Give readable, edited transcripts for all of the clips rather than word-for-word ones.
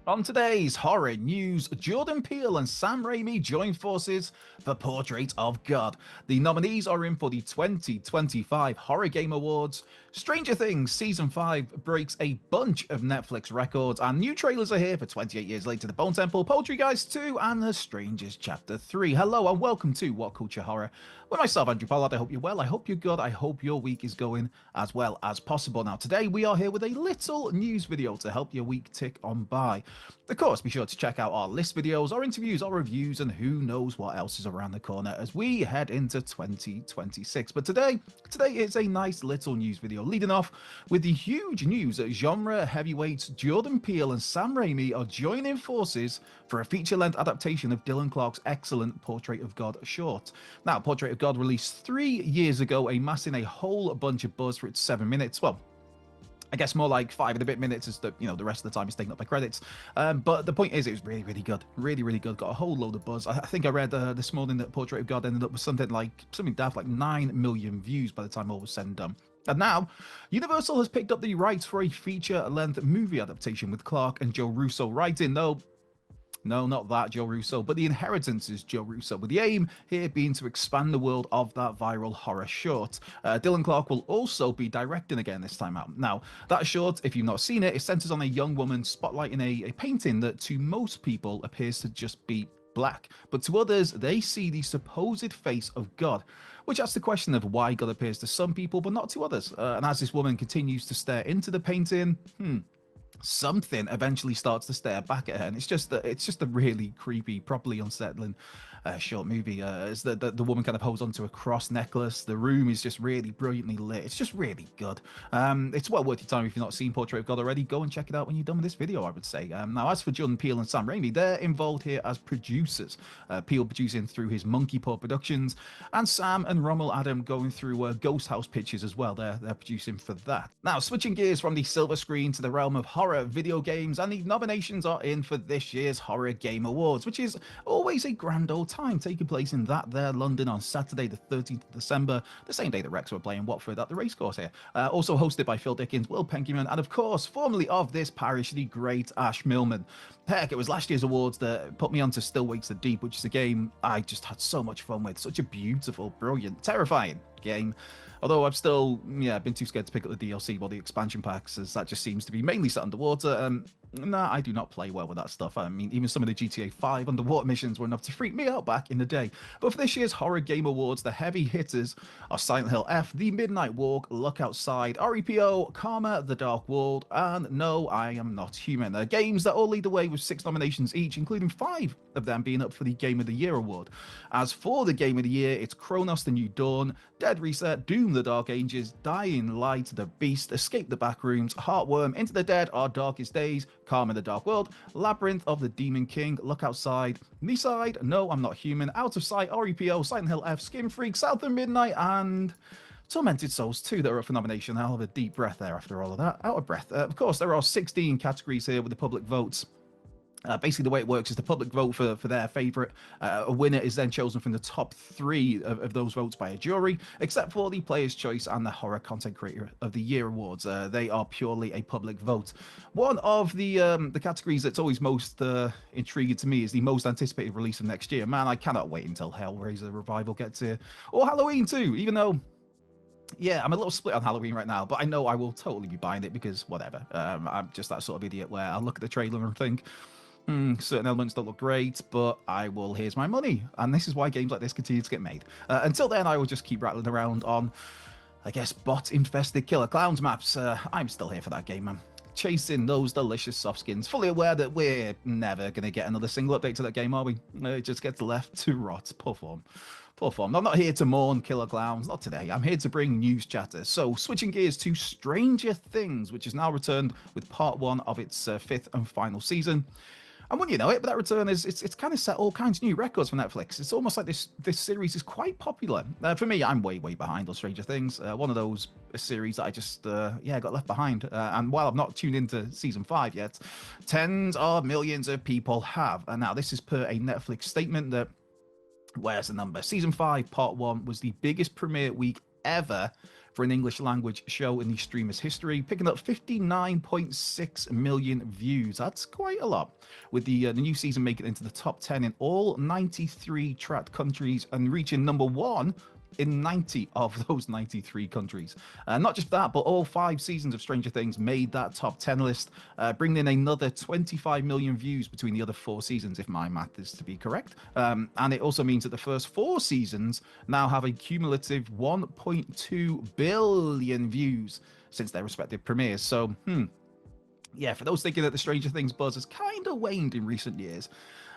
On today's horror news, Jordan Peele and Sam Raimi join forces for Portrait of God. The nominees are in for the 2025 Horror Game Awards. Stranger Things Season 5 breaks a bunch of Netflix records, and new trailers are here for 28 Years Later, The Bone Temple, Poultry Guys 2, and The Strangers Chapter 3. Hello and welcome to What Culture Horror. With myself, Andrew Pollard. I hope you're well. I hope you're good. I hope your week is going as well as possible. Now, today we are here with a little news video to help your week tick on by. Of course, be sure to check out our list videos, our interviews, our reviews, and who knows what else is around the corner as we head into 2026. But today is a nice little news video, leading off with the huge news that genre heavyweights Jordan Peele and Sam Raimi are joining forces for a feature-length adaptation of Dylan Clark's excellent Portrait of God short. Now, Portrait of God released 3 years ago, amassing a whole bunch of buzz for its 7 minutes. Well, I guess more like 5 and a bit minutes, as the rest of the time is taken up by credits. But the point is, it was really, really good, really, really good. Got a whole load of buzz. I think I read this morning that Portrait of God ended up with something daft like 9 million views by the time all was said and done. And now, Universal has picked up the rights for a feature-length movie adaptation with Clark and Joe Russo writing. No, not that Joe Russo, but The Inheritance is Joe Russo, with the aim here being to expand the world of that viral horror short. Dylan Clark will also be directing again this time out. Now, that short, if you've not seen it, it centers on a young woman spotlighting a painting that to most people appears to just be black, but to others, they see the supposed face of God, which asks the question of why God appears to some people but not to others. And as this woman continues to stare into the painting, something eventually starts to stare back at her, and it's just a really creepy, properly unsettling short movie. As the woman kind of holds onto a cross necklace. The room is just really brilliantly lit. It's just really good. It's well worth your time if you've not seen Portrait of God already. Go and check it out when you're done with this video, I would say. Now, as for Jordan Peele and Sam Raimi, they're involved here as producers. Peele producing through his Monkey Paw Productions, and Sam and Rommel Adam going through Ghost House Pictures as well. They're producing for that. Now, switching gears from the silver screen to the realm of horror video games, and the nominations are in for this year's Horror Game Awards, which is always a grand old time, taking place in that there London on Saturday the 13th of December, the same day that Rex were playing Watford at the racecourse here. Also hosted by Phil Dickens, Will Penkyman, and of course, formerly of this parish, the great Ash Millman. Heck, it was last year's awards that put me onto Still Waits the Deep, which is a game I just had so much fun with. Such a beautiful, brilliant, terrifying game. Although I've still, been too scared to pick up the DLC or the expansion packs, as that just seems to be mainly set underwater. Nah, I do not play well with that stuff. I mean, even some of the GTA 5 underwater missions were enough to freak me out back in the day. But for this year's Horror Game Awards, the heavy hitters are Silent Hill F, The Midnight Walk, Look Outside, REPO, Karma, The Dark World, and No, I Am Not Human. Games that all lead the way with 6 nominations each, including 5 of them being up for the Game of the Year award. As for the Game of the Year, it's Chronos: The New Dawn, Dead Reset, Doom: The Dark Ages, Dying Light, The Beast, Escape the Backrooms, Heartworm, Into the Dead, Our Darkest Days, Karma: The Dark World, Labyrinth of the Demon King, Look Outside, Me-Side, No, I'm Not Human, Out of Sight, REPO, Silent Hill F, Skin Freak, South of Midnight, and Tormented Souls 2 that are up for nomination. I'll have a deep breath there after all of that. Out of breath. Of course, there are 16 categories here with the public votes. Basically, the way it works is the public vote for their favourite. A winner is then chosen from the top 3 of those votes by a jury, except for the Player's Choice and the Horror Content Creator of the Year awards. They are purely a public vote. One of the categories that's always most intriguing to me is the most anticipated release of next year. Man, I cannot wait until Hellraiser Revival gets here. Or Halloween too, even though... Yeah, I'm a little split on Halloween right now, but I know I will totally be buying it because whatever. I'm just that sort of idiot where I'll look at the trailer and think... certain elements don't look great, but here's my money. And this is why games like this continue to get made. Until then, I will just keep rattling around on, I guess, bot-infested Killer Clowns maps. I'm still here for that game, man. Chasing those delicious soft skins, fully aware that we're never going to get another single update to that game, are we? It just gets left to rot. Poor form. Poor form. I'm not here to mourn Killer Clowns, not today. I'm here to bring news chatter. So, switching gears to Stranger Things, which has now returned with part 1 of its 5th and final season. And wouldn't you know it, but that return it's kind of set all kinds of new records for Netflix. It's almost like this series is quite popular. For me, I'm way behind on Stranger Things. One of those series that I just got left behind. And while I've not tuned into season 5 yet, tens of millions of people have. And now this is per a Netflix statement that, where's the number? Season 5 part 1 was the biggest premiere week ever for an English language show in the streamer's history, picking up 59.6 million views. That's quite a lot, with the new season making it into the top 10 in all 93 tracked countries and reaching number one in 90 of those 93 countries. Not just that, but all 5 seasons of Stranger Things made that top 10 list, bringing in another 25 million views between the other 4 seasons, if my math is to be correct. And it also means that the first 4 seasons now have a cumulative 1.2 billion views since their respective premieres. So, yeah, for those thinking that the Stranger Things buzz has kind of waned in recent years,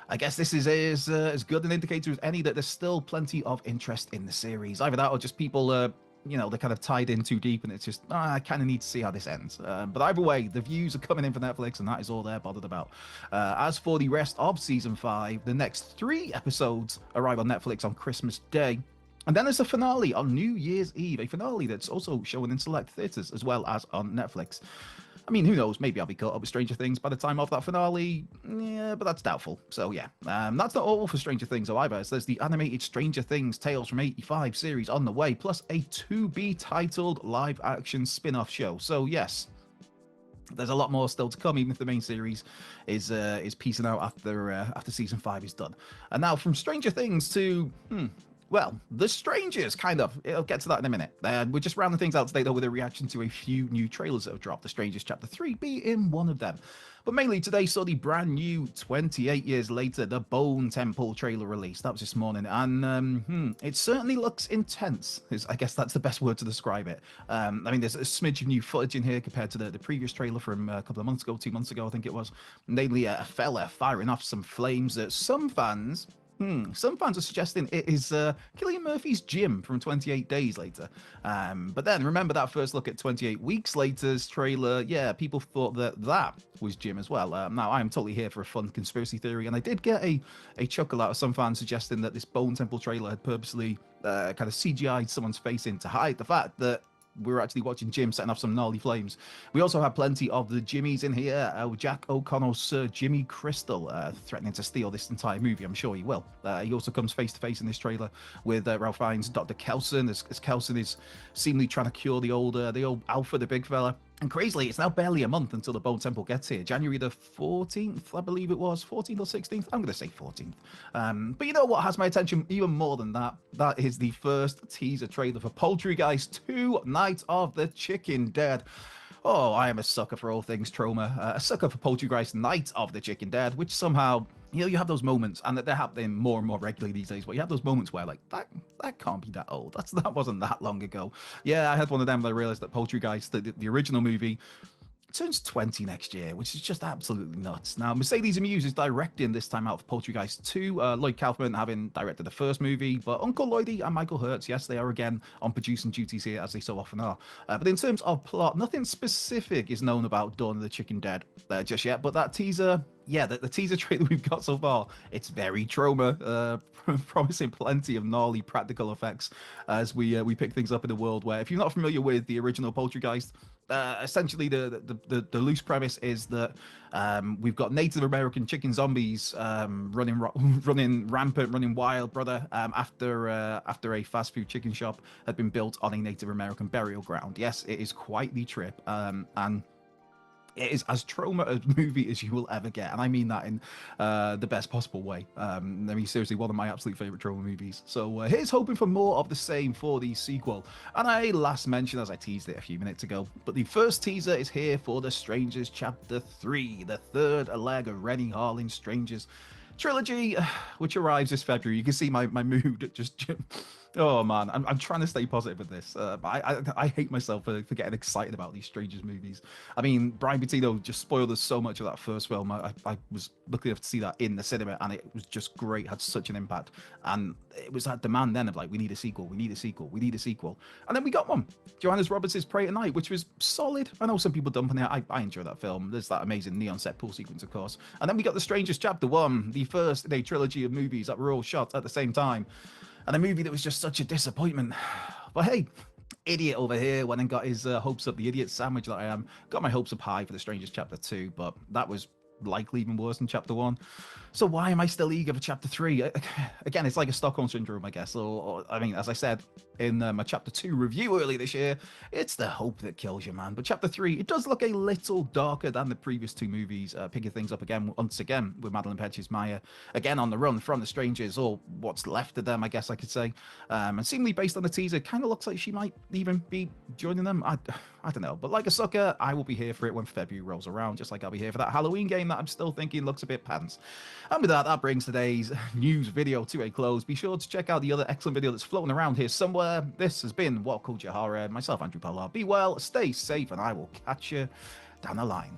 I guess this is as good an indicator as any that there's still plenty of interest in the series. Either that or just people, they're kind of tied in too deep and it's just, I kind of need to see how this ends. But either way, the views are coming in for Netflix and that is all they're bothered about. As for the rest of Season 5, the next 3 episodes arrive on Netflix on Christmas Day. And then there's a finale on New Year's Eve, a finale that's also shown in select theatres as well as on Netflix. I mean, who knows? Maybe I'll be caught up with Stranger Things by the time of that finale. Yeah, but that's doubtful. So yeah, that's not all for Stranger Things either. So there's the animated Stranger Things Tales from 85 series on the way, plus a to-be-titled live-action spin-off show. So yes, there's a lot more still to come, even if the main series is peacing out after season 5 is done. And now from Stranger Things to well, The Strangers, kind of. I'll get to that in a minute. We're just rounding things out today, though, with a reaction to a few new trailers that have dropped, The Strangers Chapter 3 being one of them. But mainly today saw the brand new 28 years later, the Bone Temple trailer release. That was this morning. And it certainly looks intense. I guess that's the best word to describe it. I mean, there's a smidge of new footage in here compared to the previous trailer from a couple of months ago, 2 months ago, I think it was. Namely, a fella firing off some flames that some fans are suggesting it is Cillian Murphy's Jim from 28 Days Later. But then remember that first look at 28 Weeks Later's trailer? Yeah, people thought that was Jim as well. Now, I am totally here for a fun conspiracy theory, and I did get a chuckle out of some fans suggesting that this Bone Temple trailer had purposely kind of CGI'd someone's face in to hide the fact that we were actually watching Jim setting off some gnarly flames. We also have plenty of the Jimmies in here. Jack O'Connell's Sir Jimmy Crystal threatening to steal this entire movie. I'm sure he will. He also comes face to face in this trailer with Ralph Fiennes' Dr. Kelson, as Kelson is seemingly trying to cure the old Alpha, the big fella. And crazily, it's now barely a month until the Bone Temple gets here. January the 14th, I believe it was. 14th or 16th? I'm going to say 14th. But you know what has my attention even more than that? That is the first teaser trailer for Poultrygeist 2, Night of the Chicken Dead. Oh, I am a sucker for all things Troma. A sucker for Poultrygeist Night of the Chicken Dead, which somehow, you have those moments, and they're happening more and more regularly these days, but you have those moments where, like, that can't be that old. That wasn't that long ago. Yeah, I had one of them that I realized that Poultrygeist, the original movie, turns 20 next year, which is just absolutely nuts. Now, Mercedes Amuse is directing this time out for Poultrygeist 2. Lloyd Kaufman having directed the first movie, but Uncle Lloydie and Michael Hertz, yes, they are again on producing duties here, as they so often are. But in terms of plot, nothing specific is known about Dawn of the Chicken Dead just yet, but that teaser... Yeah, the teaser trailer we've got so far, it's very Troma, promising plenty of gnarly practical effects as we pick things up in a world where, if you're not familiar with the original Poultrygeist, essentially the loose premise is that we've got Native American chicken zombies running rampant, running wild, brother, after a fast food chicken shop had been built on a Native American burial ground. Yes, it is quite the trip, and it is as Troma a movie as you will ever get, and I mean that in the best possible way. I mean, seriously, one of my absolute favorite Troma movies. So here's hoping for more of the same for the sequel. And I last mentioned, as I teased it a few minutes ago, but the first teaser is here for The Strangers Chapter 3, the third leg of Renny Harlin's Strangers trilogy, which arrives this February. You can see my mood just... Oh man, I'm trying to stay positive with this. I hate myself for getting excited about these Strangers movies. I mean, Brian Patino just spoiled us so much of that first film. I was lucky enough to see that in the cinema, and it was just great. Had such an impact, and it was that demand then of like, we need a sequel, we need a sequel, we need a sequel, and then we got one. Johannes Roberts' Pray at Night, which was solid. I know some people dump on it. I enjoy that film. There's that amazing neon set pool sequence, of course, and then we got The Strangers Chapter 1, the first in a trilogy of movies that were all shot at the same time. And a movie that was just such a disappointment. But hey, idiot over here went and got his hopes up, the idiot sandwich that I am. Got my hopes up high for The Strangers Chapter 2, but that was likely even worse than chapter 1. So why am I still eager for chapter 3? Again, it's like a Stockholm syndrome, I guess. Or I mean, as I said in my chapter 2 review earlier this year, it's the hope that kills you, man. But chapter 3, it does look a little darker than the previous 2 movies, picking things up again, once again, with Madeline Petch's Maya, again on the run from the strangers, or what's left of them, I guess I could say. And seemingly based on the teaser, kind of looks like she might even be joining them. I don't know. But like a sucker, I will be here for it when February rolls around, just like I'll be here for that Halloween game that I'm still thinking looks a bit pants. And with that, that brings today's news video to a close. Be sure to check out the other excellent video that's floating around here somewhere. This has been What Culture Horror. Myself, Andrew Pollard. Be well, stay safe, and I will catch you down the line.